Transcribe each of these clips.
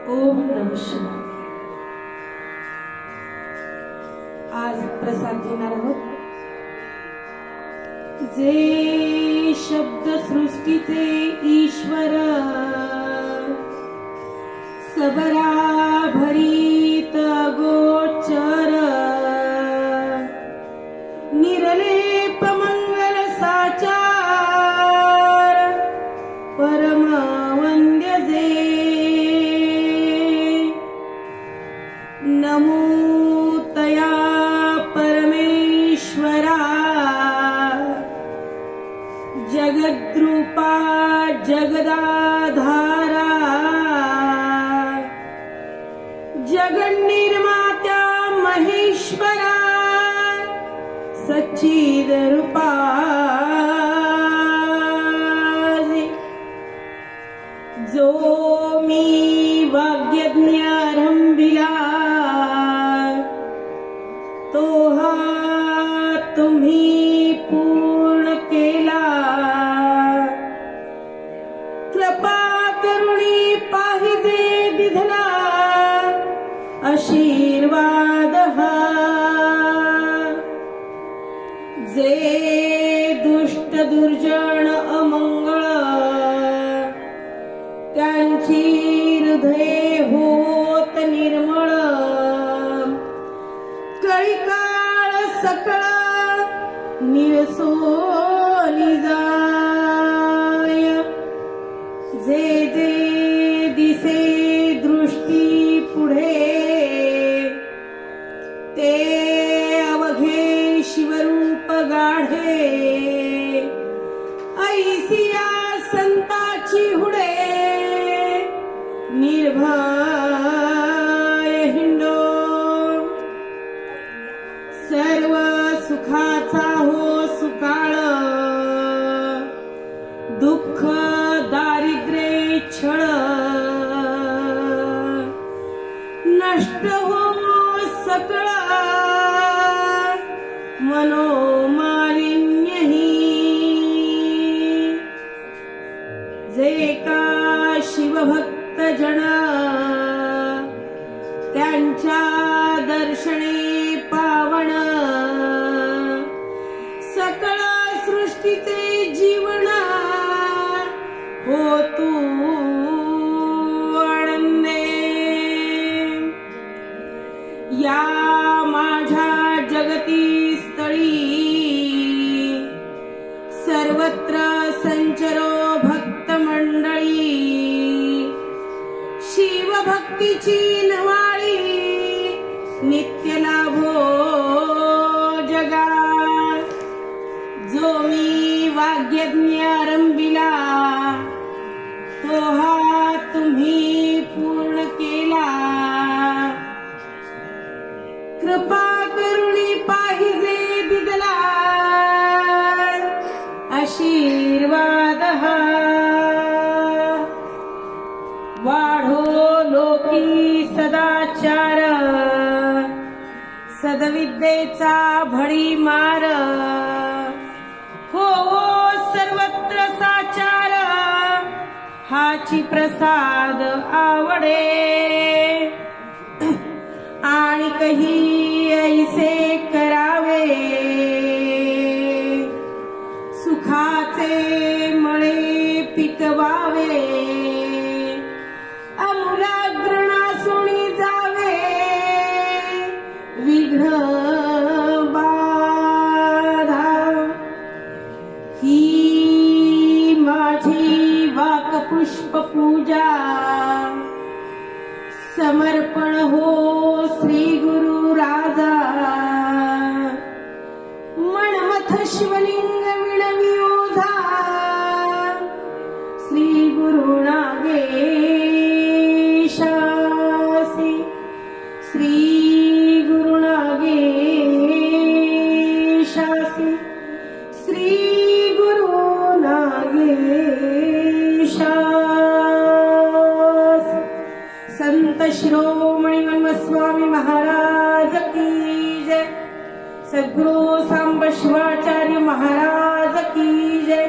ओम नमः शिवाय. आज प्रसाद घेणार आहोत. जे शब्द सृष्टीचे ईश्वर सबरा भरीत गोचर निरलेप मंगल साचार परम वंद्य जे नमो तया परमेश्वरा जगद्रूपा जगदाधारा जगन्निर्मात्या महेश्वरा सच्चिद रूपा जो मी वाग्यज्ञ आरंभिला तो हा तुम्ही पूर्ण केला. कृपा करुणी पाहिजे दिधला आशीर्वाद हा. जे दुष्ट दुर्जन अमंगळ त्यांची हृदये होत निर्मळ. कळीकाळ सकळ निरसोनी जाय. जे जे दिसे दृष्टी पुढे ते अवघे शिवरूप गाढे. ऐसिया संताची हुडे निर्भय हिंडो. सर्व सुखाचा हो सुकाळ दुःख दारिद्र्य छळ नष्ट हो सकळ मनोमालिन्यही. जे का शिवभक्त जन त्यांच्या दर्शने पावन सकळ सृष्टीचे जीवन हो तू आनंदे. या माझ्या जगती स्थळी सर्वत्र संचरो भक्त मंडळी. शिवभक्तीची नवाळी नित्य लाभो जगात. जो मी वाग्यज्ञ आरंभिला तो हा तुम्ही पूर्ण केला. कृपा करुणी पाहिजे दिदला आशीर्वाद हा. वाढो लोकी सदाचार सदविद्येचा भडीमार. हो सर्वत्र साचार हाची प्रसाद आवडे. आणि कही ऐसे करावे सुखाचे मळे पिकवावे. अमूलाग्रणासुनी जावे विघ्न बाधा. ही माझी वाकपुष्प पूजा समर्पण हो श्री गुरु राजा. मणमथ शिवलिंग विणवी ओझा श्री गुरु नागेशासी. श्री गुरु नागेशासी. श्री गुरु नागेशासी. संत शिरोमणी स्वामी महाराज की जय. सद्गुरु सांब शिवाचार्य महाराज की जय.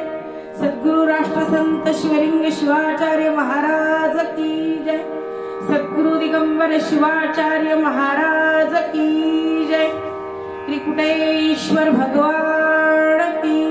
सद्गुरु राष्ट्रसंत शिवलिंग शिवाचार्य महाराज की जय. सद्गुरु दिगंबर शिवाचार्य महाराज की जय। त्रिकुटेश्वर भगवान की